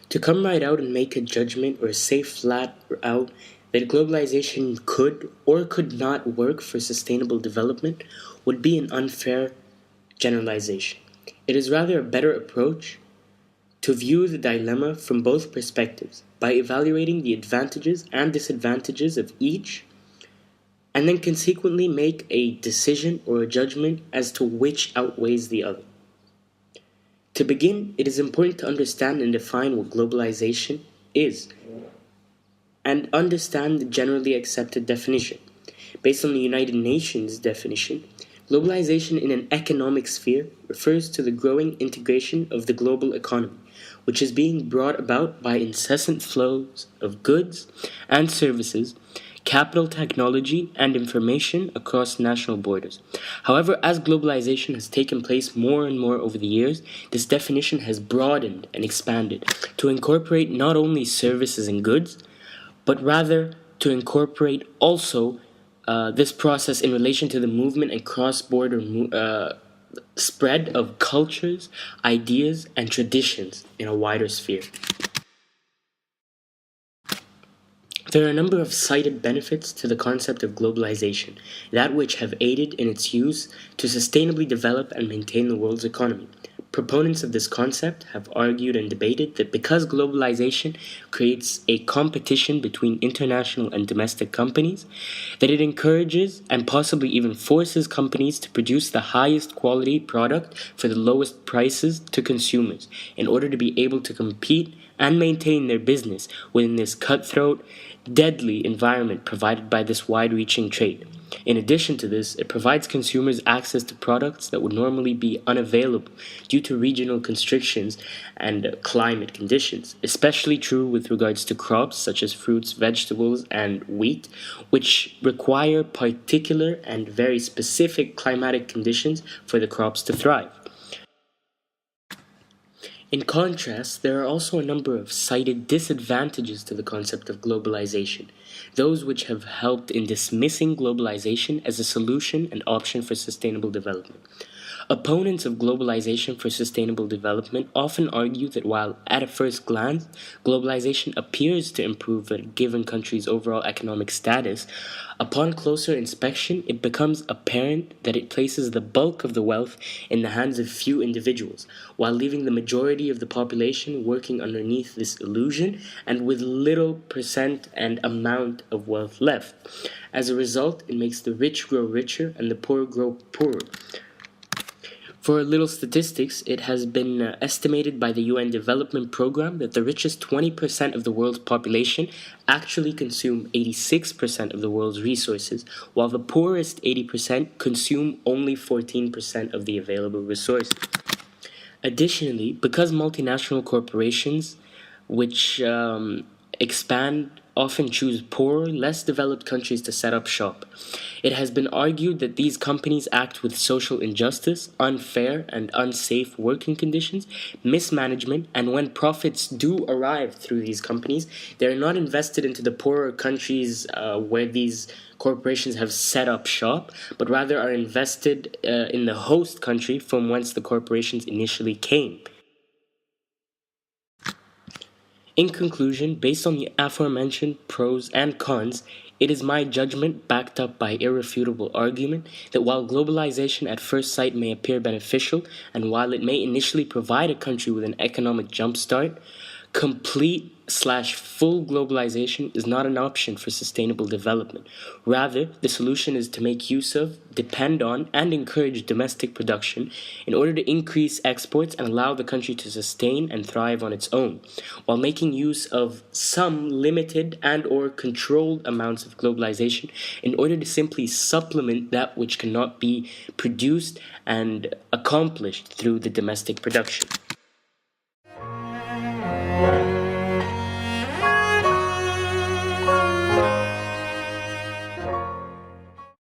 To come right out and make a judgment or say flat out that globalization could or could not work for sustainable development would be an unfair generalization. It is rather a better approach to view the dilemma from both perspectives by evaluating the advantages and disadvantages of each and then consequently make a decision or a judgment as to which outweighs the other. To begin, it is important to understand and define what globalization is and understand the generally accepted definition. Based on the United Nations definition, globalization in an economic sphere refers to the growing integration of the global economy, which is being brought about by incessant flows of goods and services, capital, technology, and information across national borders. However, as globalization has taken place more and more over the years, this definition has broadened and expanded to incorporate not only services and goods, but rather to incorporate also this process in relation to the movement and cross-border spread of cultures, ideas, and traditions in a wider sphere. There are a number of cited benefits to the concept of globalization, that which have aided in its use to sustainably develop and maintain the world's economy. Proponents of this concept have argued and debated that because globalization creates a competition between international and domestic companies, that it encourages and possibly even forces companies to produce the highest quality product for the lowest prices to consumers in order to be able to compete and maintain their business within this cutthroat, deadly environment provided by this wide-reaching trade. In addition to this, it provides consumers access to products that would normally be unavailable due to regional constrictions and climate conditions, especially true with regards to crops such as fruits, vegetables, and wheat, which require particular and very specific climatic conditions for the crops to thrive. In contrast, there are also a number of cited disadvantages to the concept of globalization, those which have helped in dismissing globalization as a solution and option for sustainable development. Opponents of globalization for sustainable development often argue that while at a first glance, globalization appears to improve a given country's overall economic status, upon closer inspection, it becomes apparent that it places the bulk of the wealth in the hands of few individuals, while leaving the majority of the population working underneath this illusion and with little percent and amount of wealth left. As a result, it makes the rich grow richer and the poor grow poorer. For a little statistics, it has been estimated by the UN Development Programme that the richest 20% of the world's population actually consume 86% of the world's resources, while the poorest 80% consume only 14% of the available resources. Additionally, because multinational corporations, which expand, often choose poorer, less developed countries to set up shop. It has been argued that these companies act with social injustice, unfair and unsafe working conditions, mismanagement, and when profits do arrive through these companies, they are not invested into the poorer countries where these corporations have set up shop, but rather are invested in the host country from whence the corporations initially came. In conclusion, based on the aforementioned pros and cons, it is my judgment, backed up by irrefutable argument, that while globalization at first sight may appear beneficial, and while it may initially provide a country with an economic jumpstart, complete/full globalization is not an option for sustainable development. Rather, the solution is to make use of, depend on, and encourage domestic production in order to increase exports and allow the country to sustain and thrive on its own, while making use of some limited and/or controlled amounts of globalization in order to simply supplement that which cannot be produced and accomplished through the domestic production.